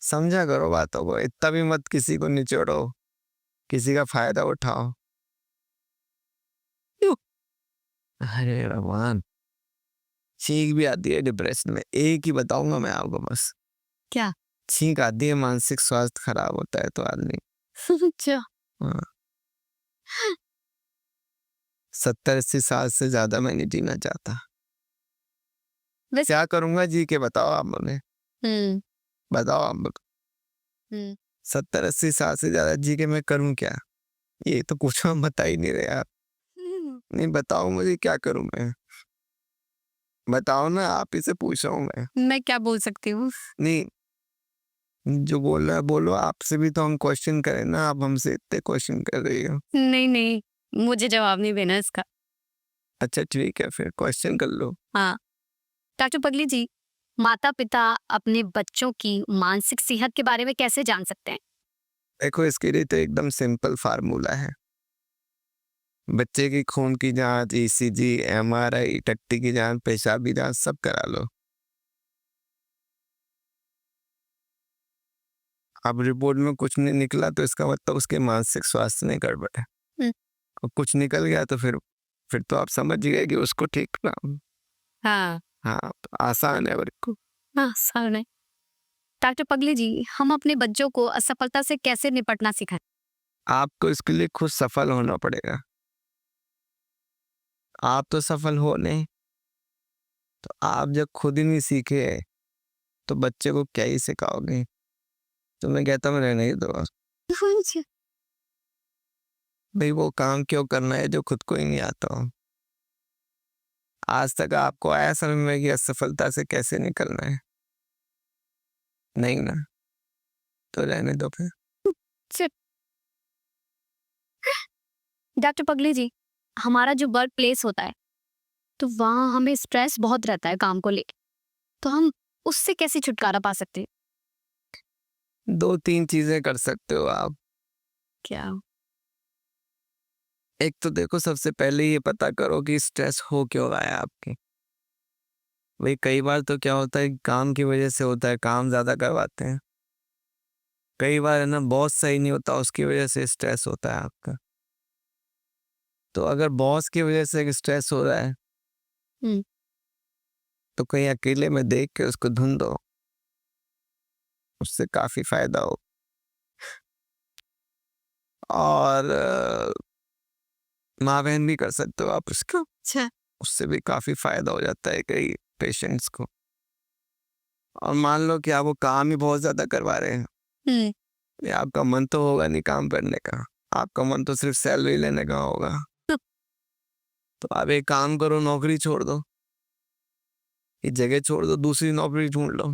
समझा करो बातों को, इतना भी मत किसी को निचोड़ो, किसी का फायदा उठाओ। क्यों? अरे भगवान, छींक भी आती है डिप्रेशन में। एक ही बताऊंगा मैं आपको बस, क्या? छींक आती है, मानसिक स्वास्थ्य खराब होता है तो आदमी। अच्छा। हाँ। 70-80 साल से ज्यादा मैं नहीं जीना चाहता। वैसे क्या करूंगा जी के बताओ आप मुझे, बताओ आप मुझे। 70-80 साल से ज्यादा जी के मैं करूं क्या? ये तो कुछ हम बता ही नहीं रहे आप। नहीं बताओ मुझे क्या करूं मैं, बताओ ना, आप ही से पूछ रहा हूं मैं। मैं क्या बोल सकती हूँ? नहीं, जो बोल रहा है बोलो, आपसे भी तो हम क्वेश्चन करें ना, आप हमसे इतने क्वेश्चन कर रही हो। नहीं नहीं, मुझे जवाब नहीं देना इसका। अच्छा ठीक है, फिर क्वेश्चन कर लो। हाँ डॉक्टर पगली जी, माता पिता अपने बच्चों की मानसिक सेहत के बारे में कैसे जान सकते हैं? देखो इसके लिए तो एकदम सिंपल फार्मूला है। बच्चे की खून की जांच, ईसीजी, एमआरआई, टट्टी की जांच, पेशाबी जांच सब करा लो। अब रिपोर्ट में कुछ नहीं निकला तो इसका मतलब उसके मानसिक स्वास्थ्य में गड़बड़ है। और कुछ निकल गया तो फिर तो आप समझ गए कि उसको ठीक ना। हाँ हाँ, तो आसान है बिल्कुल। हाँ सर ने। डॉक्टर पगली जी, हम अपने बच्चों को असफलता से कैसे निपटना सिखाएं? आपको इसके लिए खुद सफल होना पड़ेगा। आप तो सफल हो नहीं, तो आप जब खुद ही नहीं सीखे तो बच्चे को क्या ही सिखाओगे। तो मैं कहता हूँ रहने ही दो। भाई वो काम क्यों करना है जो खुद को ही नहीं आता हो। आज तक आपको आया समझ में कि असफलता से कैसे निकलना है? नहीं ना, तो रहने दो फिर। डॉक्टर पगली जी, हमारा जो वर्क प्लेस होता है, तो वहाँ हमें स्ट्रेस बहुत रहता है काम को लेकर, तो हम उससे कैसे छुटकारा पा सकते हैं? 2-3 चीजें कर सकते हो आप। क्या? एक तो देखो, सबसे पहले ये पता करो कि स्ट्रेस हो क्यों रहा है आपके। भाई कई बार तो क्या होता है, काम की वजह से होता है, काम ज्यादा करवाते हैं। कई बार है ना, बॉस सही नहीं होता, उसकी वजह से स्ट्रेस होता है आपका। तो अगर बॉस की वजह से स्ट्रेस हो रहा है, हम्म। तो कहीं अकेले में देख के उसको ढूंढो, उससे काफी फायदा हो। और माँ बहन भी कर सकते हो आप उसको, अच्छा। उससे भी काफी फायदा हो जाता है कई पेशेंट्स को। और मान लो कि आप वो काम ही बहुत ज्यादा करवा रहे हैं, ये आपका मन तो होगा नहीं काम करने का, आपका मन तो सिर्फ सैलरी लेने का होगा। तो आप एक काम करो, नौकरी छोड़ दो, ये जगह छोड़ दो, दूसरी नौकरी ढूंढ लो।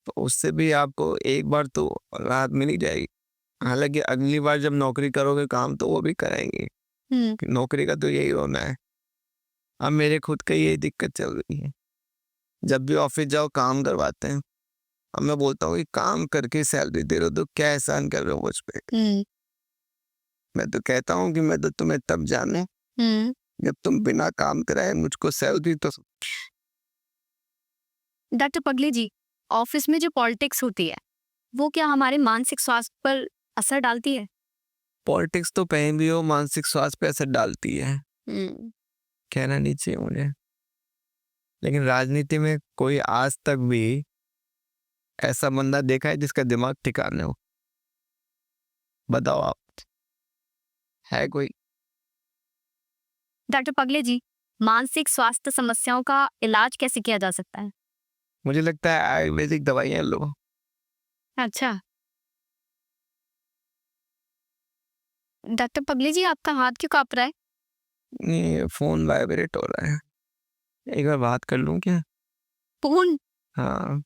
तो उससे भी आपको एक बार तो राहत मिल ही जाएगी। हालांकि अगली बार जब नौकरी करोगे काम तो वो भी कराएंगे, कि नौकरी का तो यही होना है। अब मेरे खुद का यही दिक्कत चल रही है, जब भी ऑफिस जाओ काम करवाते हैं। अब मैं बोलता हूँ कि काम करके सैलरी दे रहे हो तो क्या एहसान कर रहे हो मुझ पे। मैं तो कहता हूँ कि मैं तो तुम्हें तब जानूं जब तुम बिना काम कराए मुझको सैलरी तो डॉक्टर पगले जी, ऑफिस में जो पॉलिटिक्स होती है वो क्या हमारे मानसिक स्वास्थ्य पर असर डालती है? पॉलिटिक्स तो कहीं भी हो मानसिक स्वास्थ्य पे असर डालती है, कहना नहीं चाहिए मुझे, लेकिन राजनीति में कोई आज तक भी ऐसा बंदा देखा है जिसका दिमाग ठिकाने हो? बताओ आप, है कोई? डॉक्टर पगले जी, मानसिक स्वास्थ्य समस्याओं का इलाज कैसे किया जा सकता है? मुझे लगता है आयुर्वेदिक दवाइयाँ लो। अच्छा, डॉक्टर पगले जी, आपका हाथ क्यों कांप रहा है? ये फोन वाइब्रेट हो रहा है, एक बार बात कर लूं क्या? फोन? हाँ,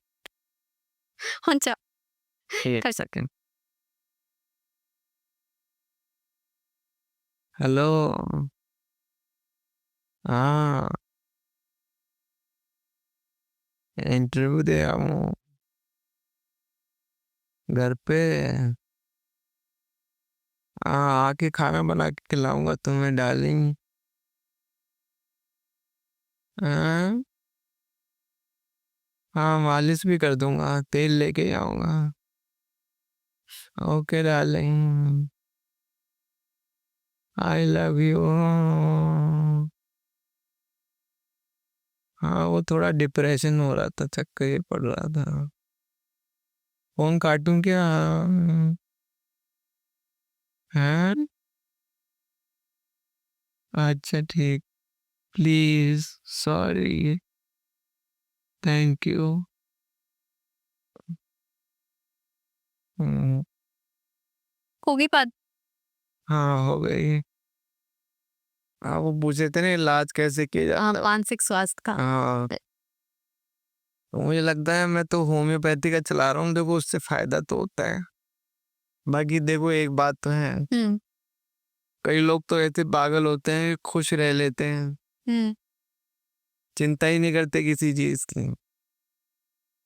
अच्छा, एक कर सेकंड। हेलो। हाँ, इंटरव्यू दे रहा हूँ घर पे। हाँ, आके खाना बना के खिलाऊंगा तुम्हें डार्लिंग। हाँ, हाँ, मालिश भी कर दूंगा, तेल लेके आऊंगा। Okay darling, I love you. हाँ, वो थोड़ा डिप्रेशन हो रहा था, चक्कर ये पड़ रहा था। फोन काटूं क्या? हैं? अच्छा ठीक, प्लीज, सॉरी, थैंक यू। होगी बात। हाँ, हो गई। हाँ, वो पूछे थे ना इलाज कैसे किया जाता है। मानसिक स्वास्थ्य का। हाँ, तो मुझे लगता है मैं तो होम्योपैथी का चला रहा हूँ, देखो उससे फायदा तो होता है। बाकी देखो एक बात तो है, कई लोग तो ऐसे पागल होते हैं खुश रह लेते हैं, चिंता ही नहीं करते किसी चीज की,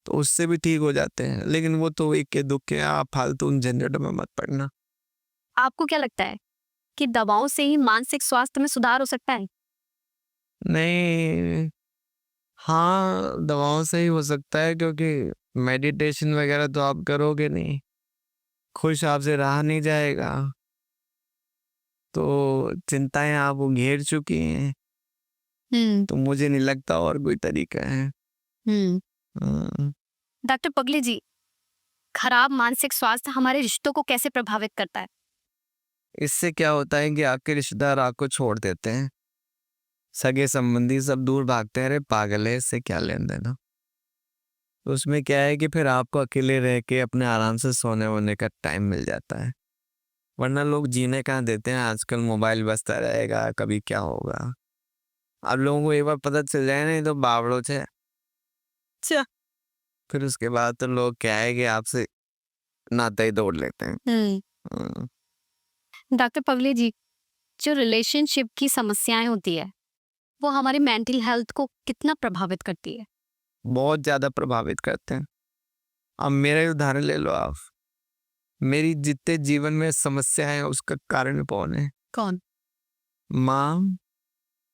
तो उससे भी ठीक हो जाते हैं। लेकिन वो तो एक के दुख के, आप फालतू उन झंझटों में मत पड़ना। आपको क्या लगता है कि दवाओं से ही मानसिक स्वास्थ्य में सुधार हो सकता है? नहीं, हाँ, दवाओं से ही हो सकता है, क्योंकि मेडिटेशन वगैरह तो आप करोगे नहीं, खुश आपसे रहा नहीं जाएगा, तो चिंताएं आपको घेर चुकी हैं, तो मुझे नहीं लगता और कोई तरीका है। हाँ, डॉक्टर पगले जी, खराब मानसिक स्वास्थ्य हमारे रिश्तों को कैसे प्रभावित करता है? इससे क्या होता है कि आपके रिश्तेदार आपको छोड़ देते हैं, सगे संबंधी सब दूर भागते हैं, अरे पागल है, इससे क्या लेन देना। तो उसमें क्या है कि फिर आपको अकेले रह के अपने आराम से सोने वोने का टाइम मिल जाता है, वरना लोग जीने कहाँ देते हैं आजकल, मोबाइल बजता रहेगा, कभी क्या होगा। आप लोगों को एक बार पता चल जाए नहीं तो बावड़ो छे, अच्छा। फिर उसके बाद तो लोग क्या है कि आपसे नाता ही तोड़ लेते हैं। हम्म, डॉक्टर पगले जी, जो रिलेशनशिप की समस्याएं होती है वो हमारी मेंटल हेल्थ को कितना प्रभावित करती है? बहुत ज्यादा प्रभावित करते हैं। अब मेरा ही उदाहरण ले लो आप, मेरी जितने जीवन में समस्या है उसका कारण कौन है? कौन? माँ,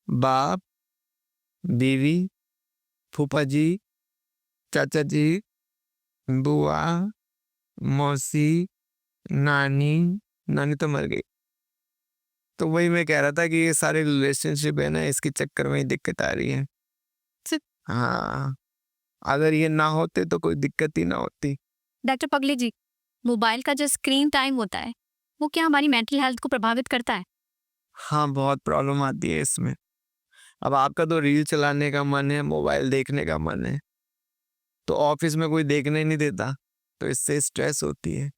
बाप, बीवी, फूफा जी, चाचा जी, बुआ, मौसी, नानी, नानी तो मर गई। तो वही मैं कह रहा था कि ये सारे रिलेशनशिप है ना, इसके चक्कर में ही दिक्कत आ रही है। हाँ, अगर ये ना होते तो कोई दिक्कत ही ना होती। डॉक्टर पगले जी, मोबाइल का जो स्क्रीन टाइम होता है वो क्या हमारी मेंटल हेल्थ को प्रभावित करता है? हाँ, बहुत प्रॉब्लम आती है इसमें। अब आपका तो रील चलाने का मन है, मोबाइल देखने का मन है, तो ऑफिस में कोई देखने नहीं देता, तो इससे स्ट्रेस होती है।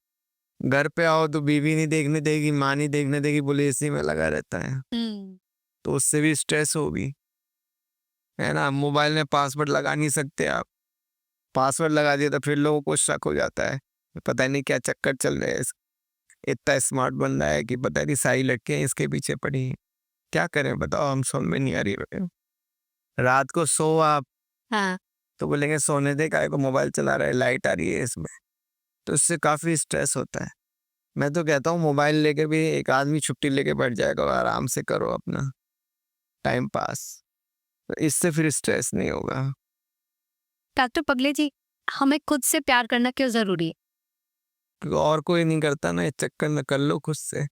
घर पे आओ तो बीवी नहीं देखने देगी, माँ नहीं देखने देगी, बोले एसी में लगा रहता है, तो उससे भी स्ट्रेस होगी, है ना। मोबाइल में पासवर्ड लगा नहीं सकते आप, पासवर्ड लगा दिया तो फिर लोगों को शक हो जाता है, पता नहीं क्या चक्कर चल रहे हैं, इतना स्मार्ट बन रहा है कि पता नहीं सारी लड़कियां इसके पीछे पड़ी हैं। क्या करें बताओ, हम समझ में नहीं आ रही है। रात को सो आप, हाँ। तो बोलेंगे सोने दे, काहे को मोबाइल चला रहा है, लाइट आ रही है इसमें, तो इससे काफी स्ट्रेस होता है। मैं तो कहता हूँ मोबाइल लेके भी एक आदमी छुट्टी लेके बैठ जाएगा और आराम से करो अपना टाइम पास, तो इससे फिर स्ट्रेस नहीं होगा। डॉक्टर पगले जी, हमें खुद से प्यार करना क्यों जरूरी है? क्योंकि और कोई नहीं करता ना, इस चक्कर में कर लो खुद से।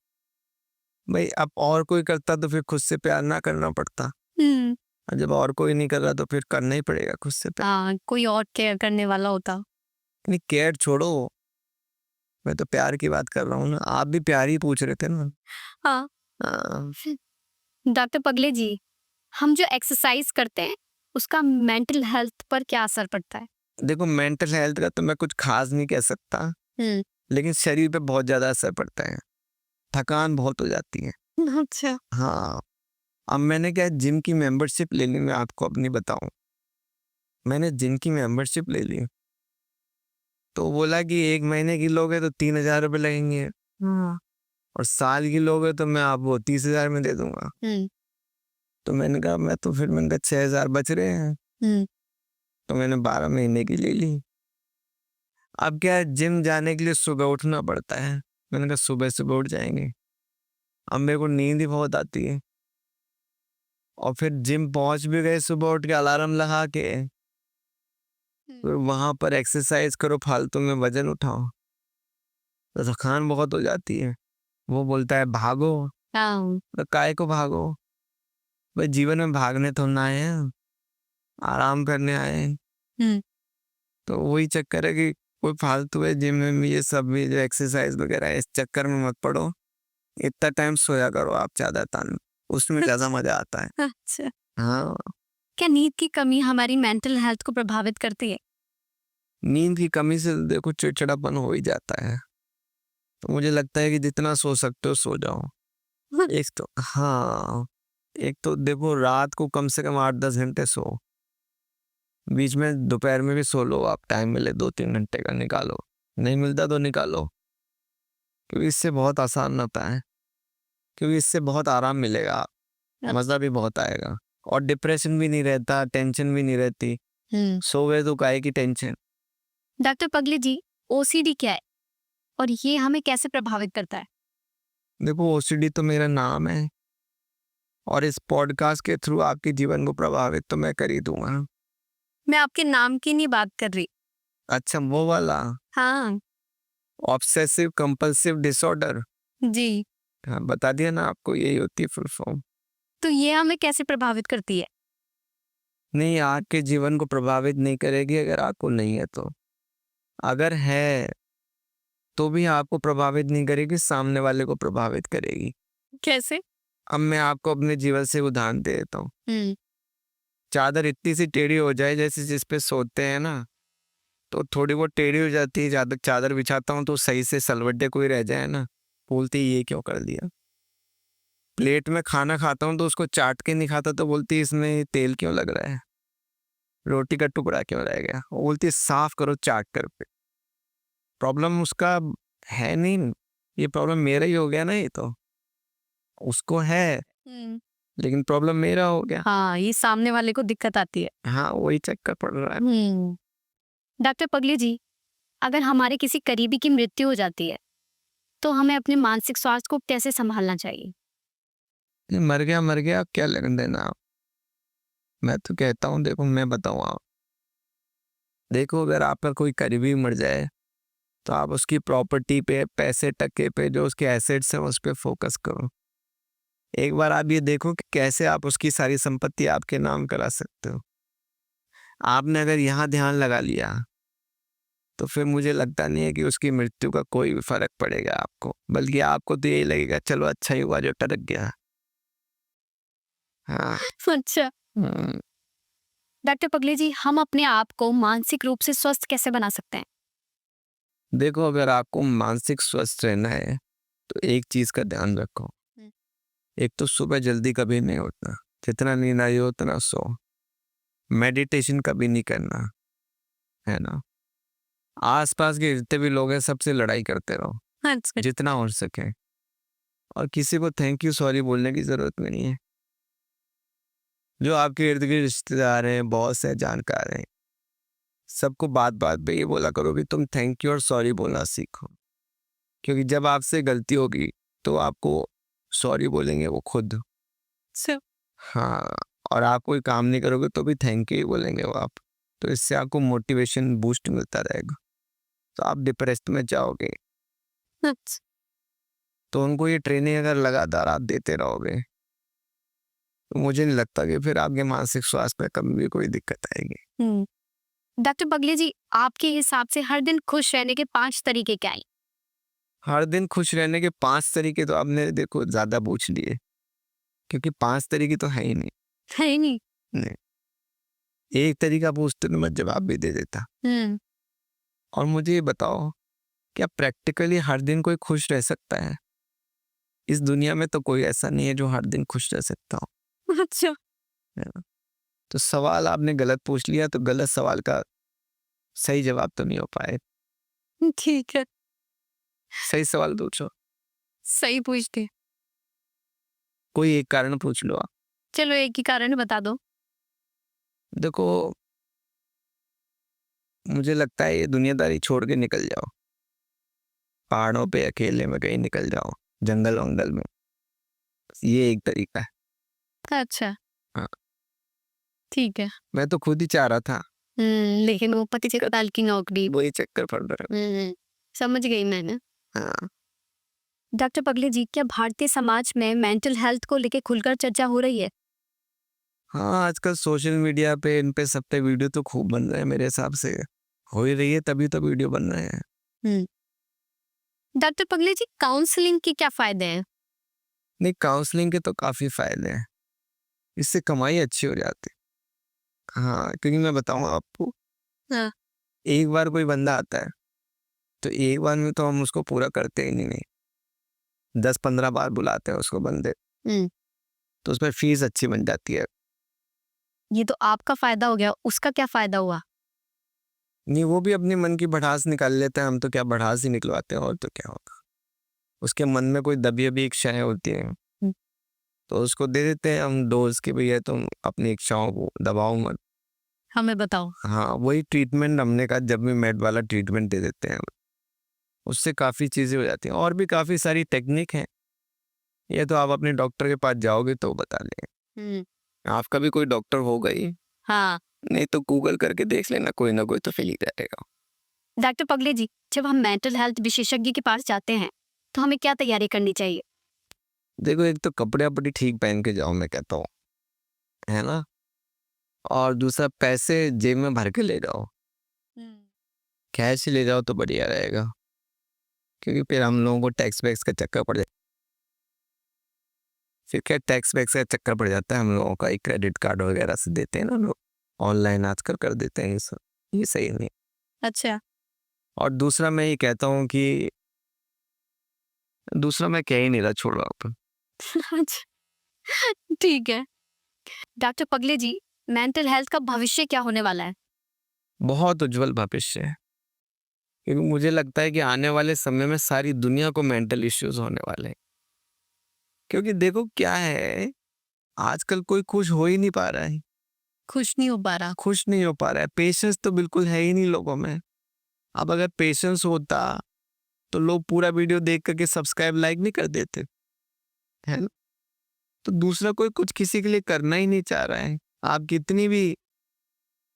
भाई अब और कोई करता तो फिर खुद से प्यार ना करना पड़ता, और जब और कोई नहीं कर रहा तो फिर करना ही पड़ेगा खुद से प्यार। हाँ, कोई और केयर करने वाला होता। नहीं, केयर छोड़ो, मैं तो प्यार की बात कर रहा हूँ ना, आप भी प्यार ही पूछ रहे थे ना। हाँ। हाँ, डॉक्टर पगले जी, हम जो एक्सरसाइज करते हैं उसका मेंटल हेल्थ पर क्या असर पड़ता है? देखो मेंटल हेल्थ का तो मैं कुछ खास नहीं कह सकता, लेकिन शरीर पे बहुत ज्यादा असर पड़ता है, थकान बहुत हो जाती है। अच्छा। हाँ, अब मैंने क्या जिम की मेंबरशिप ले ली, मैं आपको अपनी बताऊं, मैंने जिम की मेंबरशिप ले ली, तो बोला कि 1 महीने की लोगे तो 3,000 रुपये लगेंगे, और साल की लोगे तो मैं आपको 30,000 में दे दूंगा। तो मैंने कहा 6,000 बच रहे हैं, तो मैंने 12 महीने की ले ली। अब क्या है, जिम जाने के लिए सुबह उठना पड़ता है, मैंने कहा सुबह सुबह उठ जाएंगे। अब मेरे को नींद ही बहुत आती है, और फिर जिम पहुंच भी गए सुबह उठ के अलार्म लगा के, फिर वहां पर एक्सरसाइज करो, फालतू में वजन उठाओ, तो थकान बहुत हो जाती है। वो बोलता है भागो, तो काय को भागो, भाई जीवन में भागने तो ना आए हैं, आराम करने आए हैं। तो वही चक्कर है कि कोई फालतू है जिम में ये सब भी जो एक्सरसाइज वगैरह है, इस चक्कर में मत पड़ो, इतना टाइम सोया करो आप ज्यादा तान, उसमें ज्यादा मजा आता है। अच्छा। हाँ, क्या नींद की कमी हमारी मेंटल हेल्थ को प्रभावित करती है? नींद की कमी से देखो चिड़चिड़ापन हो ही जाता है, तो मुझे लगता है कि जितना सो सकते हो सो जाओ। एक तो हाँ, एक तो देखो रात को कम से कम 8-10 घंटे सो, बीच में दोपहर में भी सो लो, आप टाइम मिले 2-3 घंटे का निकालो, नहीं मिलता तो निकालो, क्योंकि इससे बहुत आसान होता है, क्योंकि इससे बहुत आराम मिलेगा, मजा भी बहुत आएगा, और डिप्रेशन भी नहीं रहता, टेंशन भी नहीं रहती, सो गए तो काहे की टेंशन। डॉक्टर पगले जी, ओसीडी क्या है और ये हमें कैसे प्रभावित करता है? देखो ओसीडी तो मेरा नाम है, और इस पॉडकास्ट के थ्रू आपके जीवन को प्रभावित तो मैं कर ही दूंगा। मैं आपके नाम की नहीं बात कर रही। अच्छा, वो वाला हाँ ऑब्सेसिव कंपल्सिव डिसऑर्डर, जी। हाँ बता दिया ना आपको, यही होती है फुल फॉर्म। तो ये हमें कैसे प्रभावित करती है? नहीं, आपके जीवन को प्रभावित नहीं करेगी अगर आपको नहीं है तो, अगर है तो भी आपको प्रभावित नहीं करेगी, सामने वाले को प्रभावित करेगी। कैसे? अब मैं आपको अपने जीवन से उदाहरण दे देता हूँ। चादर इतनी सी टेढ़ी हो जाए जैसे जिस पे सोते हैं ना, तो थोड़ी बहुत टेढ़ी हो जाती है, ज्यादा चादर बिछाता हूँ तो सही से सलवटे कोई रह जाए ना, बोलती है, ये क्यों कर दिया। प्लेट में खाना खाता हूँ तो उसको चाट के नहीं खाता तो बोलती है, इसमें तेल क्यों लग रहा है, रोटी का टुकड़ा क्यों रह गया, वो बोलती है साफ करो चाट कर पे। प्रॉब्लम उसका है नहीं, ये प्रॉब्लम मेरा ही हो गया ना, ये तो उसको है लेकिन प्रॉब्लम मेरा हो गया। हाँ, ये सामने वाले को दिक्कत आती है। हाँ, वही चक्कर पड़ रहा है। डॉक्टर पगले जी, अगर हमारे किसी करीबी की मृत्यु हो जाती है तो हमें अपने मानसिक स्वास्थ्य को कैसे संभालना चाहिए? ये मर गया क्या लगन देना आप। मैं तो कहता हूँ, देखो मैं बताऊँ आप, देखो अगर आपका कोई करीबी मर जाए तो आप उसकी प्रॉपर्टी पे, पैसे टके पे, जो उसके एसेट्स हैं उस पे फोकस करो। एक बार आप ये देखो कि कैसे आप उसकी सारी संपत्ति आपके नाम करा सकते हो। आपने अगर यहाँ ध्यान लगा लिया तो फिर मुझे लगता नहीं है कि उसकी मृत्यु का कोई भी फर्क पड़ेगा आपको, बल्कि आपको तो यही लगेगा चलो अच्छा ही हुआ जो टरक गया। हाँ। अच्छा। डॉक्टर पगले जी, हम अपने आप को मानसिक रूप से स्वस्थ कैसे बना सकते हैं? देखो अगर आपको मानसिक स्वस्थ रहना है तो एक चीज का ध्यान रखो, एक तो सुबह जल्दी कभी नहीं उठना, जितना नींद आई हो उतना सो, मेडिटेशन कभी नहीं करना, है ना, आसपास के जितने भी लोग हैं सबसे लड़ाई करते रहो जितना हो सके, और किसी को थैंक यू सॉरी बोलने की जरूरत भी नहीं है। जो आपके इर्द गिर्द रिश्तेदार हैं, बॉस है, जानकार हैं, सबको बात बात पे ये बोला करो कि तुम थैंक यू और सॉरी बोलना सीखो। क्योंकि जब आपसे गलती होगी तो आपको सॉरी बोलेंगे वो खुद। हाँ, और आप कोई काम नहीं करोगे तो भी थैंक यू बोलेंगे वो आप। तो इससे आपको मोटिवेशन बूस्ट मिलता रहेगा। तो आप डिप्रेस्ड में जाओगे अच्छा। तो उनको ये ट्रेनिंग अगर लगातार आप देते रहोगे तो मुझे नहीं लगता कि फिर आपके मानसिक स्वास्थ्य में कभी भी कोई दिक्कत आएगी। डॉक्टर पगले जी, आपके हिसाब से हर दिन खुश रहने के 5 तरीके क्या हैं? हर दिन खुश रहने के 5 तरीके तो आपने देखो ज़्यादा पूछ लिए, क्योंकि 5 तरीके तो है ही नहीं। है ही नहीं। नहीं, एक तरीका पूछते तो मैं जवाब भी दे देता। और मुझे ये बताओ, क्या प्रैक्टिकली हर दिन कोई खुश रह सकता है? इस दुनिया में तो कोई ऐसा नहीं है जो हर दिन खुश रह सकता हो। अच्छा। है ना? तो सवाल आपने गलत पूछ लिया, तो गलत सवाल का सही जवाब तो नहीं हो पाए। ठीक है, सही सवाल पूछो, सही पूछते। कोई एक कारण पूछ लो आप। चलो एक ही कारण बता दो। देखो, मुझे लगता है ये दुनियादारी छोड़ के निकल जाओ, पहाड़ों पे अकेले में कहीं निकल जाओ, जंगल वंगल में। ये एक तरीका है। अच्छा। हाँ। ठीक है। मैं तो खुद ही चाह रहा था, लेकिन वो 25 साल की नौकरी। वही चक्कर पड़ रहा है। समझ गई मैंने। हाँ। डॉक्टर पगले जी, क्या भारतीय समाज में मेंटल हेल्थ को लेके खुलकर चर्चा हो रही है? हाँ, आजकल सोशल मीडिया पे इन पे सब पे वीडियो तो खूब बन रहे हैं मेरे हिसाब से। हो ही रही है तभी तो वीडियो बन रहे हैं। डॉक्टर पगले जी, काउंसलिंग के क्या फायदे हैं? नहीं, काउंसलिंग के तो काफ़ी फ़ायदे हैं। इससे कमाई अच्छी हो जाती है। हाँ, क्योंकि मैं बताऊँ आपको, हाँ। एक बार कोई बंदा आता है, तो एक बार में तो हम उसको पूरा करते ही नहीं। 10-15 बार बुलाते हैं उसको बंदे, तो उसमें फ़ीस अच्छी बन जाती है। ये तो आपका फायदा हो गया, उसका क्या फायदा हुआ? नहीं, वो भी अपने मन की भड़ास निकाल लेता है, हम तो क्या भड़ास ही निकलवाते हैं, और तो क्या होगा। उसके मन में कोई दबी-अबी इच्छाएँ होती हैं, तो उसको दे देते हैं हम डोज़ कि भैया तुम अपनी इच्छाओं को दबाओ मत। हमें बताओ। हाँ, वही ट्रीटमेंट हमने कहा, जब भी मेड वाला ट्रीटमेंट दे देते हैं, उससे काफ़ी चीज़ें हो जाती हैं। और भी काफ़ी सारी टेक्निक हैं, ये तो आप अपने डॉक्टर के पास जाओगे तो वो बता देंगे। आपका भी कोई डॉक्टर होगा ही, हाँ। नहीं तो गूगल करके देख लेना, कोई ना कोई तो मिल ही जाएगा। डॉक्टर पगले जी, जब हम मेंटल हेल्थ विशेषज्ञ के पास जाते हैं तो हमें क्या तैयारी करनी चाहिए? देखो, एक तो कपड़े-वपड़े ठीक पहन के जाओ मैं कहता हूँ, है ना? और दूसरा, पैसे जेब में भर के ले जाओ, कैश ही ले जाओ तो बढ़िया रहेगा, क्योंकि फिर हम लोगों को टैक्स वैक्स का चक्कर पड़ जाए। फिर क्या टैक्स वैक्स का चक्कर पड़ जाता है हम लोगों का, क्रेडिट कार्ड वगैरह से देते हैं ना लोग, ऑनलाइन आजकल कर देते हैं ये सब, ये सही नहीं। अच्छा। और दूसरा मैं ये कहता हूँ कि दूसरा मैं कह ही नहीं रहा, छोड़ो आप। ठीक है। डॉक्टर पगले जी, मेंटल हेल्थ का भविष्य क्या होने वाला है? बहुत उज्जवल भविष्य है, क्योंकि मुझे लगता है कि आने वाले समय में सारी दुनिया को मेंटल इश्यूज होने वाले हैं। क्योंकि देखो क्या है, आजकल कोई खुश हो ही नहीं पा रहा है, खुश नहीं हो पा रहा। खुश नहीं हो पा रहा है। पेशेंस तो बिल्कुल है ही नहीं लोगों में। अब अगर पेशेंस होता तो लोग पूरा वीडियो देख करके सब्सक्राइब लाइक नहीं कर देते, है ना? तो दूसरा कोई कुछ किसी के लिए करना ही नहीं चाह रहा है। आप कितनी भी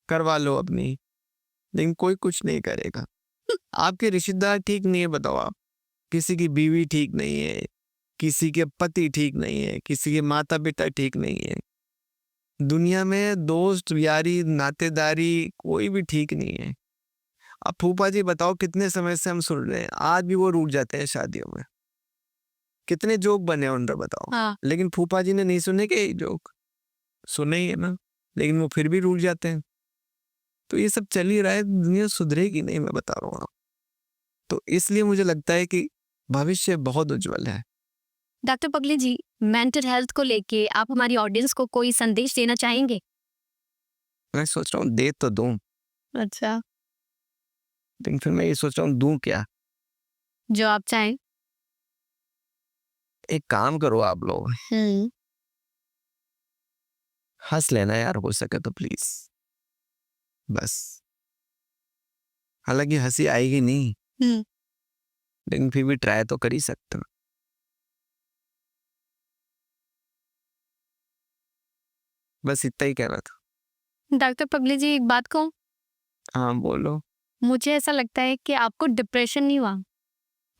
करवा लो अपनी, लेकिन कोई कुछ नहीं करेगा। आपके रिश्तेदार ठीक नहीं है, बताओ आप। किसी की बीवी ठीक नहीं है, किसी के पति ठीक नहीं है, किसी के माता पिता ठीक नहीं है। दुनिया में दोस्त यारी नातेदारी कोई भी ठीक नहीं है। अब फूफा जी बताओ, कितने समय से हम सुन रहे हैं, आज भी वो रूठ जाते हैं शादियों में। कितने जोक बने उन पर बताओ। हाँ। लेकिन फूफा जी ने नहीं सुने के जोक, सुने ही है ना, लेकिन वो फिर भी रूठ जाते हैं। तो ये सब चल ही रहा है, दुनिया सुधरेगी नहीं, मैं बता रहा हूँ। तो इसलिए मुझे लगता है कि भविष्य बहुत उज्जवल है। डॉक्टर पगले जी, मेंटल हेल्थ को लेके आप हमारी ऑडियंस को कोई संदेश देना चाहेंगे? मैं सोच रहा हूँ दे तो दूं, अच्छा। लेकिन फिर मैं ये सोच रहा हूँ दूं क्या। जो आप चाहें। एक काम करो आप लोग, हंस लेना यार, हो सके तो प्लीज, बस। हालांकि हंसी आएगी नहीं, लेकिन फिर भी ट्राई तो कर ही सकते हो। बस इतना ही कहना था। डॉक्टर पगली जी, एक बात कहूँ, हाँ बोलो। मुझे ऐसा लगता है कि आपको डिप्रेशन नहीं हुआ,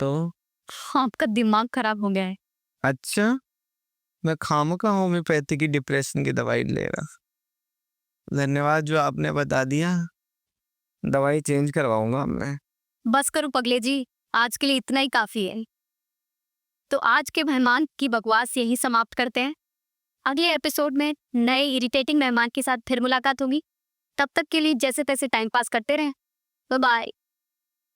तो आपका दिमाग खराब हो गया है। अच्छा, मैं खामखा होम्योपैथी की डिप्रेशन की दवाई ले रहा। धन्यवाद जो आपने बता दिया। दवाई चेंज करवाऊंगा मैं। बस करो पगले जी, आज के लिए इतना ही काफी है। तो आज के मेहमान की बकवास यही समाप्त करते हैं। अगले एपिसोड में नए इरिटेटिंग मेहमान के साथ फिर मुलाकात होगी। तब तक के लिए जैसे तैसे टाइम पास करते रहें। Bye bye.